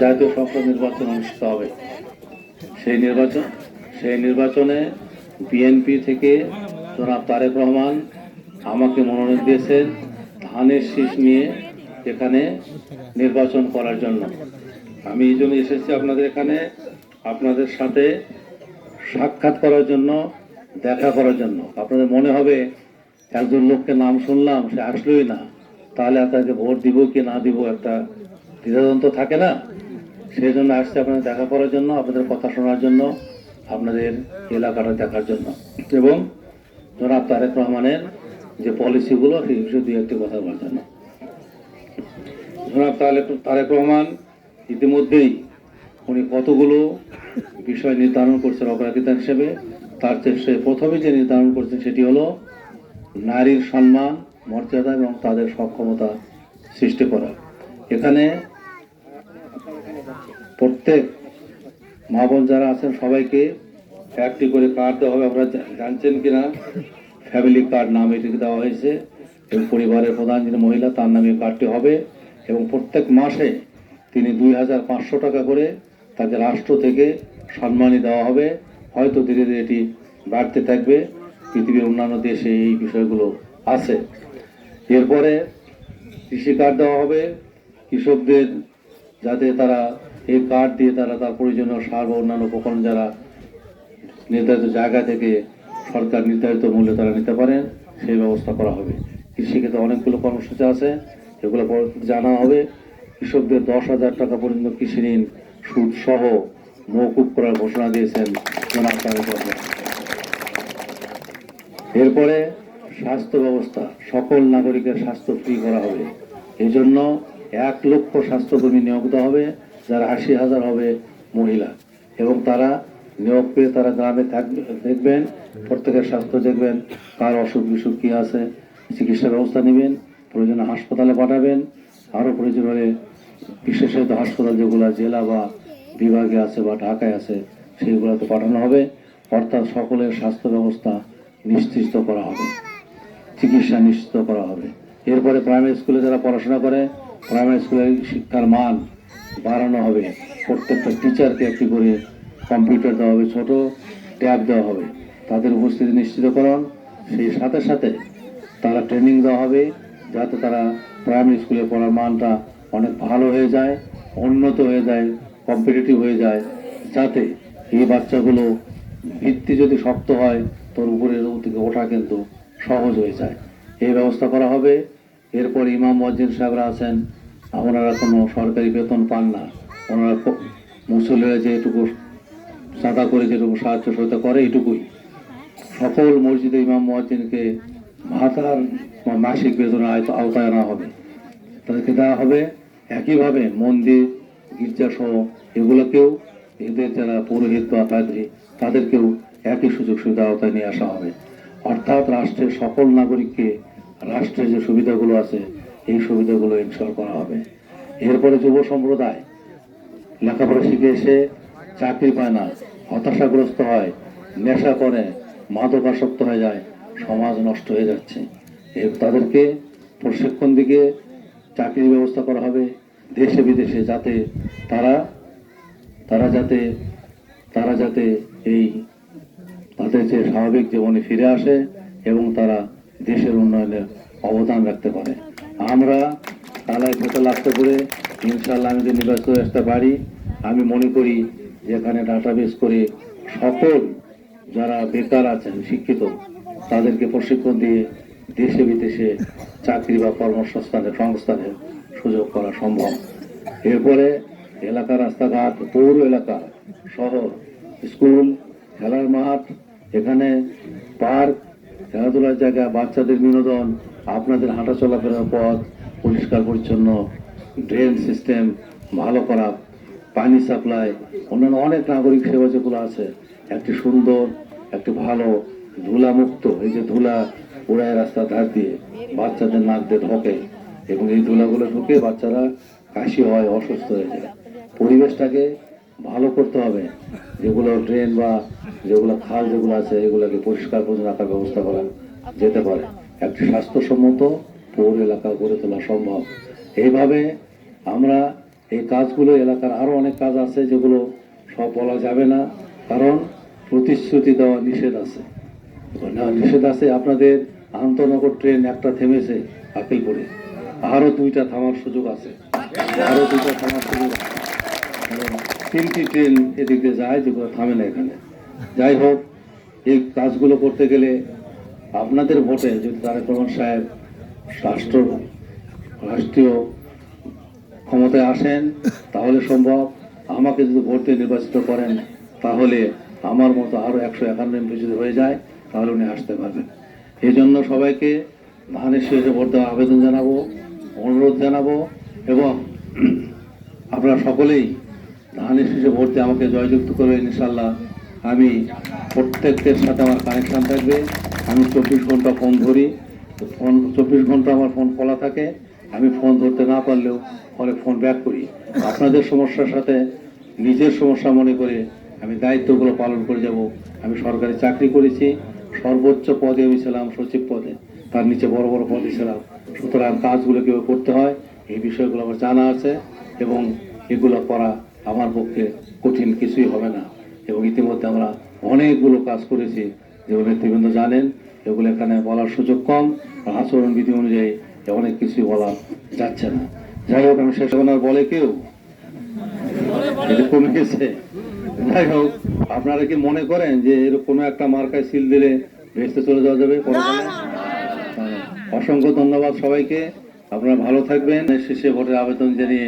জাতীয় সংসদ নির্বাচন অনুষ্ঠিত হবে। সেই নির্বাচনে বিএনপি থেকে জনাব তারেক রহমান আমাকে মনোনয়ন দিয়েছেন ধানের শীষ নিয়ে এখানে নির্বাচন করার জন্য। আমি এই জন্য এসেছি আপনাদের এখানে, আপনাদের সাথে সাক্ষাৎ করার জন্য, দেখা করার জন্য। আপনাদের মনে হবে একজন লোককে নাম শুনলাম, সে আসলোই না, তাহলে আপনাকে ভোট দিব কি না দিব একটা দ্বিধাদ্বন্দ্ব থাকে না। সেই জন্য আসছে আপনাদের দেখা করার জন্য, আপনাদের কথা শোনার জন্য, আপনাদের এলাকাটা দেখার জন্য এবং জনাব তারেক রহমানের যে পলিসিগুলো সেই বিষয়ে দুই একটি কথা বলার জন্য। জনাব তারেক রহমান ইতিমধ্যেই উনি কতগুলো বিষয় নির্ধারণ করছেন অগ্রাধিকার হিসেবে। তার চেয়ে প্রথমে যে নির্ধারণ করছেন সেটি হলো নারীর সম্মান, মর্যাদা এবং তাদের সক্ষমতা সৃষ্টি করা। এখানে প্রত্যেক মা বোন যারা আছেন সবাইকে একটি করে কার্ড দেওয়া হবে। আপনারা জানছেন কিনা, ফ্যামিলি কার্ড নাম এটিকে দেওয়া হয়েছে এবং পরিবারের প্রধান যিনি মহিলা তার নামে কার্ডটি হবে এবং প্রত্যেক মাসে তিনি 2500 টাকা করে তাকে রাষ্ট্র থেকে সম্মানী দেওয়া হবে। হয়তো ধীরে ধীরে এটি বাড়তে থাকবে, পৃথিবীর অন্যান্য দেশে এই বিষয়গুলো আছে। এরপরে কৃষি কার্ড দেওয়া হবে কৃষকদের, যাতে তারা এই কার্ড দিয়ে তার প্রয়োজনীয় সার বা অন্যান্য উপকরণ যারা নির্ধারিত জায়গা থেকে সরকার নির্ধারিত মূল্যে তারা নিতে পারেন সেই ব্যবস্থা করা হবে। কৃষিক্ষেত্রে অনেকগুলো কর্মসূচি আছে, এগুলো জানা হবে। কৃষকদের 10,000 টাকা পর্যন্ত কৃষি ঋণ সুদ সহ মওকুফ করার ঘোষণা দিয়েছেন জনাব তারেক রহমান। এরপরে স্বাস্থ্য ব্যবস্থা, সকল নাগরিকের স্বাস্থ্য ফ্রি করা হবে। এই জন্য 1 লক্ষ স্বাস্থ্যকর্মী নিয়োগ দেওয়া হবে, যারা 80,000 হবে মহিলা এবং তারা নিয়োগ পেয়ে তারা গ্রামে দেখবেন, প্রত্যেকের স্বাস্থ্য দেখবেন, কার অসুখ বিসুখ কী আছে, চিকিৎসা ব্যবস্থা নেবেন, প্রয়োজনে হাসপাতালে পাঠাবেন, আরও প্রয়োজন হলে বিশেষায়িত হাসপাতাল যেগুলো জেলা বা বিভাগে আছে বা ঢাকায় আছে সেইগুলোতে পাঠানো হবে। অর্থাৎ সকলের স্বাস্থ্য ব্যবস্থা নিশ্চিত করা হবে, চিকিৎসা নিশ্চিত করা হবে। এরপরে প্রাইমারি স্কুলে যারা পড়াশোনা করে প্রাইমারি স্কুলের শিক্ষার মান বাড়ানো হবে। প্রত্যেকটা টিচারকে একটি করে কম্পিউটার দেওয়া হবে, ছোট ট্যাব দেওয়া হবে, তাদের উপস্থিতি নিশ্চিতকরণ। সেই সাথে সাথে তারা ট্রেনিং দেওয়া হবে যাতে তারা প্রাইমারি স্কুলে পড়ার মানটা অনেক ভালো হয়ে যায়, উন্নত হয়ে যায়, কম্পিটিটিভ হয়ে যায়, যাতে এই বাচ্চাগুলো ভিত্তি যদি শক্ত হয় তোর উপরের থেকে ওঠা কিন্তু সহজ হয়ে যায়, এই ব্যবস্থা করা হবে। এরপর ইমাম মুয়াজ্জিন সাহেবরা আছেন, ওনারা কোনো সরকারি বেতন পান না, ওনারা মুসল্লিরা যেটুকু চাঁদা করে যেটুকু সাহায্য সহায়তা করে এইটুকুই। সকল মসজিদে ইমাম মুয়াজ্জিনকে ভাতার মাসিক বেতনের আওতায় আনা হবে, তাদেরকে দেওয়া হবে। একইভাবে মন্দির, গির্জাসহ এগুলোকেও এদের যারা পুরোহিত বা পাদ্রী তাদেরকেও একই সুযোগ সুবিধা আওতায় নিয়ে আসা হবে। অর্থাৎ রাষ্ট্রের সকল নাগরিককে রাষ্ট্রের যে সুবিধাগুলো আছে এই সুবিধাগুলো ইনশাল করা হবে। এরপরে যুব সম্প্রদায় লেখাপড়া শিখে এসে চাকরি পায় না, হতাশাগ্রস্ত হয়, নেশা করে, মাদকাসক্ত হয়ে যায়, সমাজ নষ্ট হয়ে যাচ্ছে। তাদেরকে প্রশিক্ষণ দিকে চাকরির ব্যবস্থা করা হবে দেশে বিদেশে, যাতে তারা যাতে এই তাদের যে স্বাভাবিক জীবনে ফিরে আসে এবং তারা দেশের উন্নয়নে অবদান রাখতে পারে। আমরা তালায় ফেটে লাগতে করে ইনশাল্লাহ আমি যদি নির্বাচিত আসতে পারি, আমি মনে করি যেখানে ডাটাবেস করে সকল যারা বেকার আছেন শিক্ষিত তাদেরকে প্রশিক্ষণ দিয়ে দেশে বিদেশে চাকরি বা সংস্থানের সুযোগ করা সম্ভব। এরপরে এলাকা, রাস্তাঘাট, পৌর এলাকা, শহর, স্কুল, খেলার মাঠ, এখানে পার্ক, খেলাধুলার জায়গা, বাচ্চাদের বিনোদন, আপনাদের হাঁটা চলাফেরার পথ পরিষ্কার পরিচ্ছন্ন, ড্রেন সিস্টেম ভালো করা, পানি সাপ্লাই, অন্যান্য অনেক নাগরিক সেবা যেগুলো আছে একটি সুন্দর, একটি ভালো ধুলামুক্ত, এই যে ধুলা উড়ায় রাস্তার ধার দিয়ে বাচ্চাদের নাক দিয়ে ঢোকে এবং এই ধুলাগুলো ঢুকে বাচ্চারা কাশি হয়, অসুস্থ হয়ে যায়। পরিবেশটাকে ভালো করতে হবে, যেগুলো ড্রেন বা যেগুলো খাল যেগুলো আছে এগুলোকে পরিষ্কার পরিচ্ছন্ন রাখার ব্যবস্থা করা যেতে পারে। একটি স্বাস্থ্যসম্মত পৌর এলাকা গড়ে তোলা সম্ভব। এইভাবে আমরা এই কাজগুলো এলাকার আরো অনেক কাজ আছে যেগুলো সব বলা যাবে না, কারণ প্রতিশ্রুতি দেওয়া নিষেধ আছে। নিষেধ আছে। আপনাদের আন্তনগর ট্রেন একটা থেমেছে আকিলপুরে, আরো 2টা থামার সুযোগ আছে, আরো 2টা থামার সুযোগ আছে। 3টি ট্রেন এদিক দিয়ে যায় যেগুলো থামে না এখানে। যাই হোক, এই কাজগুলো করতে গেলে আপনাদের ভোটে যদি তারেক রহমান সাহেব রাষ্ট্রীয় ক্ষমতায় আসেন তাহলে সম্ভব। আমাকে যদি ভোট দিয়ে নির্বাচিত করেন তাহলে আমার মতো আরো 151 এমপি যদি হয়ে যায় তাহলে উনি আসতে পারবেন। এই জন্য সবাইকে ধানের শীষে ভোট দেওয়ার আবেদন জানাবো, অনুরোধ জানাবো, এবং আপনারা সকলেই ধানের শীষে ভোট দিয়ে আমাকে জয়যুক্ত করবেন ইনশাল্লাহ। আমি প্রত্যেকের সাথে আমার কানেকশন থাকবে। আমি 24 ঘন্টা ফোন ধরি, 24 ঘন্টা আমার ফোন খোলা থাকে। আমি ফোন ধরতে না পারলেও পরে ফোন ব্যাক করি। আপনাদের সমস্যার সাথে নিজের সমস্যা মনে করে আমি দায়িত্বগুলো পালন করে যাব। আমি সরকারি চাকরি করেছি, সর্বোচ্চ পদে আমি ছিলাম সচিব পদে, তার নিচে বড় বড় পদে ছিলাম। সুতরাং কাজগুলো কীভাবে করতে হয় এই বিষয়গুলো আমার জানা আছে, এবং এগুলো করা আমার পক্ষে কঠিন কিছুই হবে না। এবং ইতিমধ্যে আমরা অনেকগুলো কাজ করেছি যেগুলো নেতৃবৃন্দ জানেন। এগুলো এখানে বলার সুযোগ কম, আচরণবিধি অনুযায়ী অনেক কিছুই বলা যাচ্ছে না। যাই হোক, আমি শেষ আর বলে কেউ এটা কমে গেছে। যাই হোক, আপনারা কি মনে করেন যে এর কোনো একটা মার্কায় সিল দিলে ভেস্তে চলে যাওয়া যাবে? অসংখ্য ধন্যবাদ সবাইকে। আপনারা ভালো থাকবেন। শেষে ভোটের আবেদন জানিয়ে